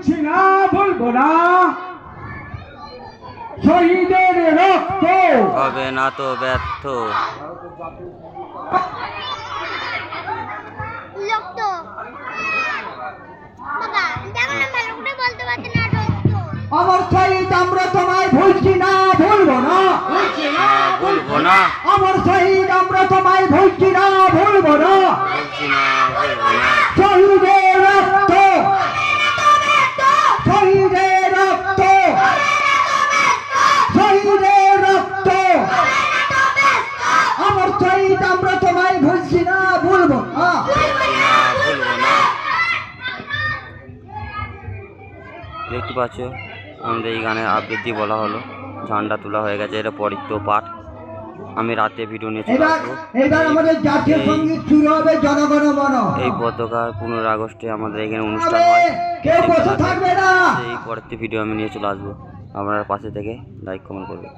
ভুলছি না, ভুলবো না শহীদের রক্ত হবে না তো ব্যর্থ। আমার শহীদ আমরা তোমায় ভুলছি না, ভুলবো না, ভুলবো না, আমার শহীদ আমরা তোমায় ভুলছি না, ভুলবো না, ভুলছি না, ভুলবো না। শহীদের রক্ত, শহীদের রক্ত, শহীদের রক্ত, আমার শহীদ আমরা তোমায় ভুলছি না, ভুলবো না, ভুলবো না। দেখতে পাচ্ছ আমাদের এই গানের আবৃত্তি বলা হলো, ঝান্ডা তোলা হয়ে গেছে, এটা পরিত্য পাঠ। আমি রাতে ভিডিও নিয়ে চলে আসবো। এবার আমাদের জাতীয় সঙ্গীত শুরু হবে, জনগণ মন। এই পতাকা 15 আগস্টে আমাদের এখানে অনুষ্ঠান হয়, কেউ বসে থাকবে না। এই পরের ভিডিও আমি নিয়ে চলে আসবো। আপনারা পাশে থেকে লাইক কমেন্ট করবেন।